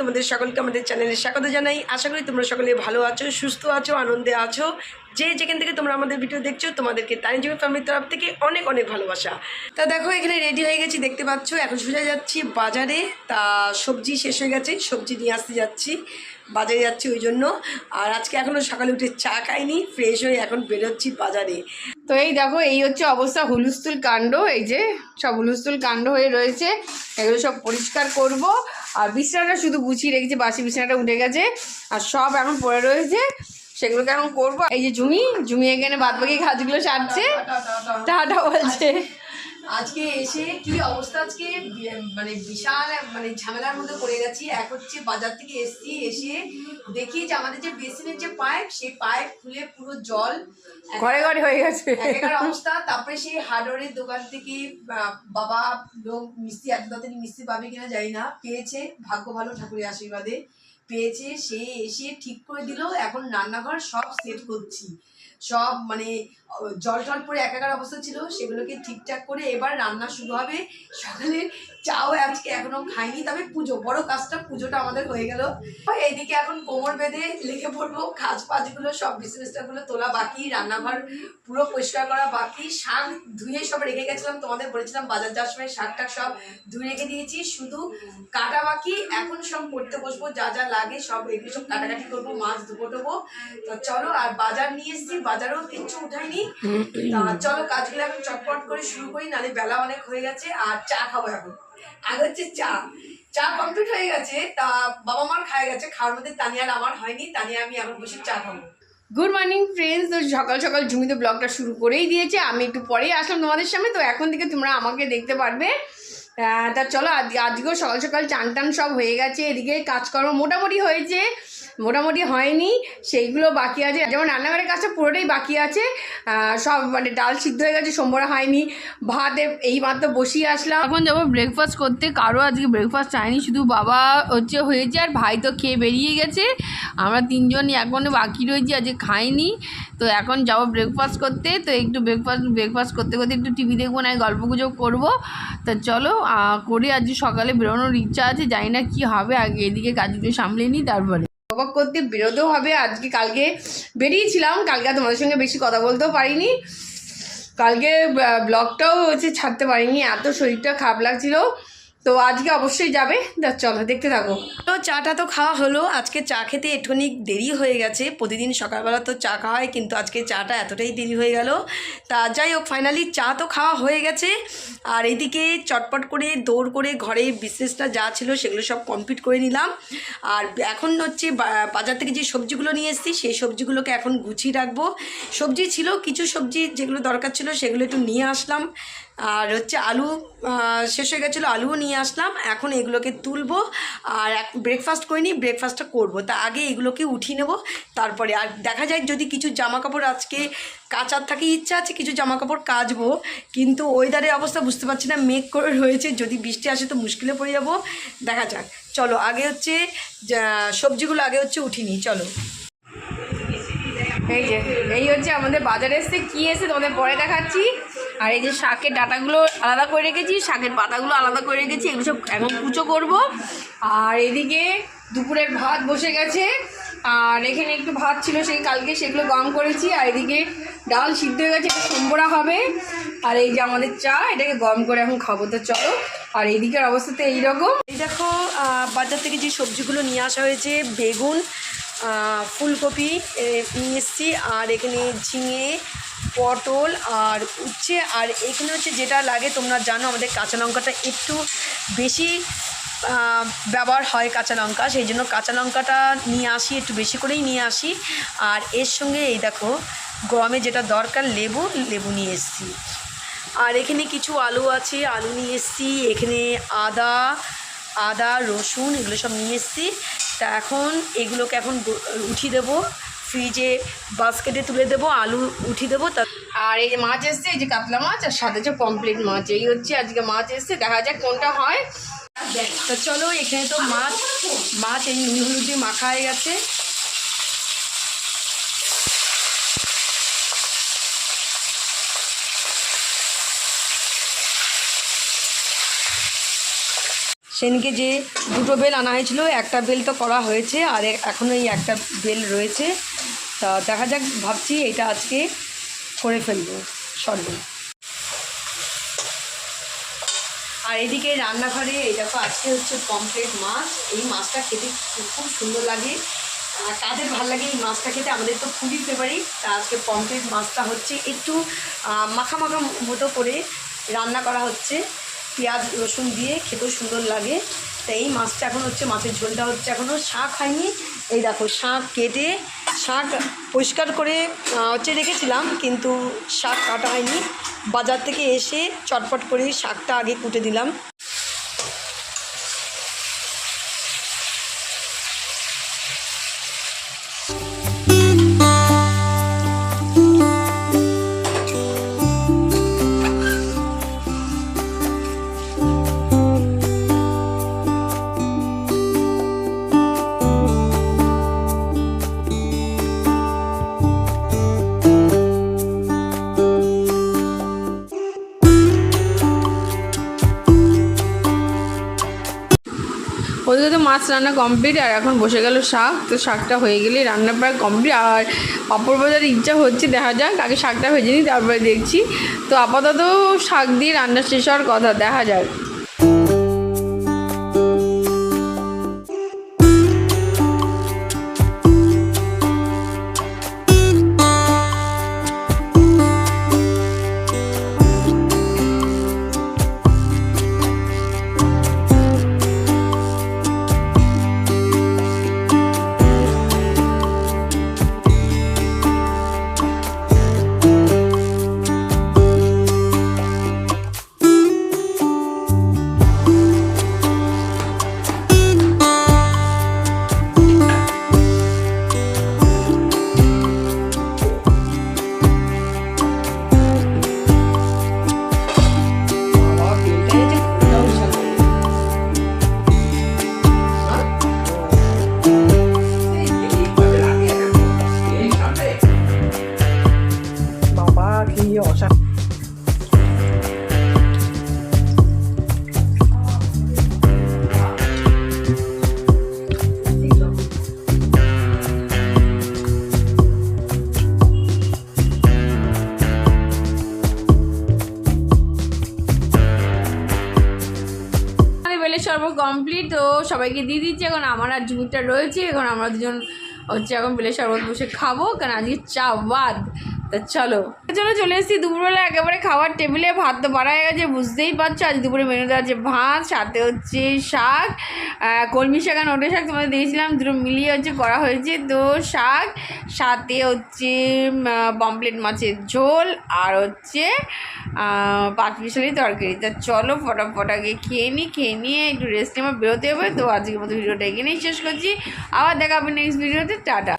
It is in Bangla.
তোমাদের সকলকে আমাদের চ্যানেলে স্বাগত জানাই। আশা করি তোমরা সকলে ভালো আছো, সুস্থ আছো, আনন্দে আছো। যে যেখান থেকে তোমরা আমাদের ভিডিও দেখছো তোমাদেরকে তানিজুমি ফ্যামিলির তরফ থেকে অনেক অনেক ভালোবাসা। তা দেখো এখানে রেডি হয়ে গেছি, দেখতে পাচ্ছ। এখন সোজা যাচ্ছি বাজারে। তা সবজি শেষ হয়ে গেছে, সবজি নিয়ে আসতে যাচ্ছি, বাজারে যাচ্ছি ওই জন্য। আর আজকে এখনও সকালে উঠে চা খাইনি, ফ্রেশ হয়ে এখন বেরোচ্ছি বাজারে। তো এই দেখো, এই হচ্ছে অবস্থা, হুলস্থুল কাণ্ড। এই যে সব হুলস্থুল কাণ্ড হয়ে রয়েছে, এগুলো সব পরিষ্কার করব। আর বিছানাটা শুধু গুছিয়ে রেখেছি, বাসি বিছানাটা উঠে গেছে আর সব এখন পড়ে রয়েছে, সেগুলোকে এখন করবো। এই যে জুমি এখানে বাদ বাকি কাজগুলো সারছে, টাটা বলছে। আজকে এসে কি অবস্থা, আজকে মানে বিশাল মানে ঝামেলার মধ্যে পড়ে গেছি। এক হচ্ছে বাজার থেকে এসে দেখি যে আমাদের যে বেসিনের যে পাইপ, সেই পাইপ খুলে পুরো জল ঘরে ঘরে হয়ে গেছে একাকার অবস্থা। তারপরে সেই হার্ডওয়ারের দোকান থেকে বাবা লোক মিস্ত্রি, এত তাড়াতাড়ি মিস্ত্রি পাবে কিনা জানি না, পেয়েছে, ভাগ্য ভালো, ঠাকুরের আশীর্বাদে পেয়েছে। সে এসে ঠিক করে দিল। এখন রান্নাঘর সব সেট করছি, সব মানে জল টল পরে একাকার অবস্থা ছিল, সেগুলোকে ঠিকঠাক করে এবার রান্না শুরু হবে। সকালে চাও আজকে এখনো খাইনি, তবে পুজো, বড় কাজটা পুজোটা আমাদের হয়ে গেল। এইদিকে এখন কোমর বেঁধে লেগে পড়বো, কাজ পাজগুলো সব বিছানাগুলো তোলা বাকি, রান্নাঘর পুরো পরিষ্কার করা বাকি। শাক ধুয়ে সব রেখে গেছিলাম, তোমাদের বলেছিলাম বাজার যাওয়ার সময় শাক টাক সব ধুয়ে রেখে দিয়েছি, শুধু কাটা বাকি। এখন সব করতে বসবো, যা যা লাগে সব এগুলো সব কাটাকাটি করবো, মাছ ধুবো টুবো। তো চলো, আর বাজার নিয়ে এসেছি, বাজারও কিচ্ছু উঠাইনি। তা চলো কাজগুলো এখন চটপট করে শুরু করি, নাহলে বেলা অনেক হয়ে গেছে। আর চা খাবো এখন, আগে হচ্ছে চা কমপ্লিট হয়ে গেছে। তা বাবা মার খায় গেছে, খাওয়ার মধ্যে তানিয়ার আমার হয়নি, তানিয়া আমি এখন বসে চা খাবো। Good morning friends. তো সকাল সকাল জুমি তো ব্লগটা শুরু করেই দিয়েছে, আমি একটু পরেই আসলাম তোমাদের সামনে। তো এখন থেকে তোমরা আমাকে দেখতে পারবে। তা চলো, আজকেও সকাল সকাল চান টান সব হয়ে গেছে। এদিকে কাজকর্ম মোটামুটি হয়েছে, মোটামুটি হয়নি সেইগুলো বাকি আছে। যেমন রান্নাঘরের কাজটা পুরোটাই বাকি আছে, সব মানে ডাল সিদ্ধ হয়ে গেছে, সোমবার হয়নি। ভাতে এই মাত্র বসিয়ে আসলাম, এখন যাবো ব্রেকফাস্ট করতে। কারো আজকে ব্রেকফাস্ট চাইনি, শুধু বাবা হয়েছে আর ভাই তো খেয়ে বেরিয়ে গেছে। আমরা তিনজনই এখনও বাকি রয়েছি, আজকে খাইনি। তো এখন যাবো ব্রেকফাস্ট করতে। তো একটু ব্রেকফাস্ট করতে করতে একটু টিভি দেখবো, না গল্প গুজব করবো। তা চলো করে, আজকে সকালে বেরোনোর ইচ্ছা আছে, জানি না কি হবে। আগে এদিকে কাজগুলো সামলে নিই, তারপরে অবাক করতে বেরোতেও হবে। কালকে বেরিয়েছিলাম, কালকে তোমাদের সঙ্গে বেশি কথা বলতেও পারিনি, কালকে ব্লগটাও হচ্ছে ছাড়তে পারিনি, এত শরীরটা খারাপ লাগছিল। তো আজকে অবশ্যই যাবে, চলো দেখতে থাকো। তো চাটা তো খাওয়া হলো, আজকে চা খেতে একটুখানি দেরি হয়ে গেছে। প্রতিদিন সকালবেলা তো চা খাওয়া হয়, কিন্তু আজকে চাটা এতটাই দেরি হয়ে গেল। তা যাই হোক, ফাইনালি চা তো খাওয়া হয়ে গেছে। আর এদিকে চটপট করে দৌড় করে ঘরে বিজনেসটা যা ছিল সেগুলো সব কমপ্লিট করে নিলাম। আর এখন হচ্ছে বাজার থেকে যে সবজিগুলো নিয়ে এসেছি, সেই সবজিগুলোকে এখন গুছিয়ে রাখবো। সবজি ছিল কিছু, সবজি যেগুলো দরকার ছিল সেগুলো একটু নিয়ে আসলাম। আর হচ্ছে আলু শেষ হয়ে গেছিলো, আলুও নিয়ে আসলাম। এখন এগুলোকে তুলবো আর ব্রেকফাস্ট করিনি, ব্রেকফাস্টটা করবো। তা আগে এগুলোকে উঠিয়ে নেবো, তারপরে আর দেখা যায় যদি কিছু জামা কাপড় আজকে কাচার থাকে, ইচ্ছা আছে কিছু জামা কাপড় কাচবো, কিন্তু ওয়েদারের অবস্থা বুঝতে পারছি না, মেঘ করে রয়েছে, যদি বৃষ্টি আসে তো মুশকিলে পড়ে যাবো। দেখা যাক, চলো আগে হচ্ছে সবজিগুলো আগে হচ্ছে উঠিনি, চলো। এই হচ্ছে আমাদের বাজারে এসে কি এসে তোমাদের পরে দেখাচ্ছি। আর এই যে শাকের ডাঁটাগুলো আলাদা করে রেখেছি, শাকের পাতাগুলো আলাদা করে রেখেছি, এগুলো সব এখন কুচো করব। আর এদিকে দুপুরের ভাত বসে গেছে, আর এখানে একটু ভাত ছিল সেই কালকে, সেগুলো গরম করেছি। আর এদিকে ডাল সিদ্ধ হয়ে গেছে, এটা সম্বরা হবে। আর এই যে আমাদের চা, এটাকে গরম করে এখন খাবো। তো চলো, আর এইদিকের অবস্থাতে এইরকম। এই দেখো বাজার থেকে যে সবজিগুলো নিয়ে আসা হয়েছে, বেগুন, ফুলকপি নিয়ে এসেছি, আর এখানে ঝিঙে, পটল আর উচ্ছে। আর এখানে হচ্ছে যেটা লাগে তোমরা জানো, আমাদের কাঁচা লঙ্কাটা একটু বেশি ব্যবহার হয়, কাঁচা লঙ্কা, সেই জন্য কাঁচা লঙ্কাটা নিয়ে আসি, একটু বেশি করেই নিয়ে আসি। আর এর সঙ্গে এই দেখো গরমে যেটা দরকার, লেবু নিয়ে এসেছি। আর এখানে কিছু আলু আছে, আলু নিয়ে এসেছি। এখানে আদা রসুন এগুলো সব নিয়ে এসেছি। তা এখন এগুলোকে এখন উঠিয়ে দেবো, ফ্রিজে বাস্কেটে তুলে দেবো, আলু উঠিয়ে দেবো। তা আর এই যে মাছ এসছে, এই যে কাতলা মাছ, আর সাথে যে পমপ্লেট মাছ, এই হচ্ছে আজকে মাছ এসছে। দেখা যাক কোনটা হয়। তো চলো, এখানে তো মাছ এই নুন হলুদ দিয়ে মাখা হয়ে গেছে। সেদিনকে যে দুটো বেল আনা হয়েছিল, একটা বেল তো করা হয়েছে, আর এখনও এই একটা বেল রয়েছে। তা দেখা যাক, ভাবছি এটা আজকে করে ফেলবো সরবো। আর এদিকে রান্নাঘরে এই দেখো আজকে হচ্ছে পমফ্রেট মাছ। এই মাছটা খেতে খুব সুন্দর লাগে। কাদের ভালো লাগে এই মাছটা খেতে, আমাদের তো খুবই ফেভারিট। তা আজকে পমফ্রেট মাছটা হচ্ছে একটু মাখা মাখা মতো করে রান্না করা হচ্ছে, পেঁয়াজ রসুন দিয়ে, খেতেও সুন্দর লাগে। তা এই মাছটা এখন হচ্ছে, মাছের ঝোলটা হচ্ছে, এখনও শাক হয়নি। এই দেখো শাক কেটে, শাক পরিষ্কার করে হচ্ছে রেখেছিলাম, কিন্তু শাক কাটা হয়নি। বাজার থেকে এসে চটপট করে শাকটা আগে কুটে দিলাম। ওদিকে তো মাছ রান্না কমপ্লিট, আর এখন বসে গেল শাক। তো শাকটা হয়ে গেলে রান্না প্রায় কমপ্লিট। আর পাঁপড় ভাজার ইচ্ছা হচ্ছে, দেখা যাক, আগে শাকটা ভেজে নিই তারপরে দেখছি। তো আপাতত শাক দিয়ে রান্না শেষ হওয়ার কথা, দেখা যাক। শরবত কমপ্লিট, তো সবাইকে দিয়ে দিচ্ছি। এখন আমার আর জুমিটা রয়েছে, এখন আমরা দুজন হচ্ছে এখন বেলে শরবত বসে খাবো, কারণ আজকে চা বাদ। তা চলো চলে এসেছি দুপুরবেলা একেবারে খাওয়ার টেবিলে। ভাত তো বাড়া হয়ে গেছে, বুঝতেই পারছো। আজ দুপুরে মেনুতে আছে ভাত, সাথে হচ্ছে শাক, কলমি শাক আর নোটে শাক তোমাদের দিয়েছিলাম, দুটো মিলিয়ে হচ্ছে করা হয়েছে। তো শাক, সাথে হচ্ছে পমফ্রেট মাছের ঝোল, আর হচ্ছে পাঁচমিশালি তরকারি। তা চলো ফটাফট আগে খেয়ে নিয়ে একটু রেস্ট নিয়ে আমার বেরোতে হবে। তো আজকের মতো ভিডিওটা এখানেই শেষ করছি, আবার দেখা হবে নেক্সট ভিডিওতে। টাটা।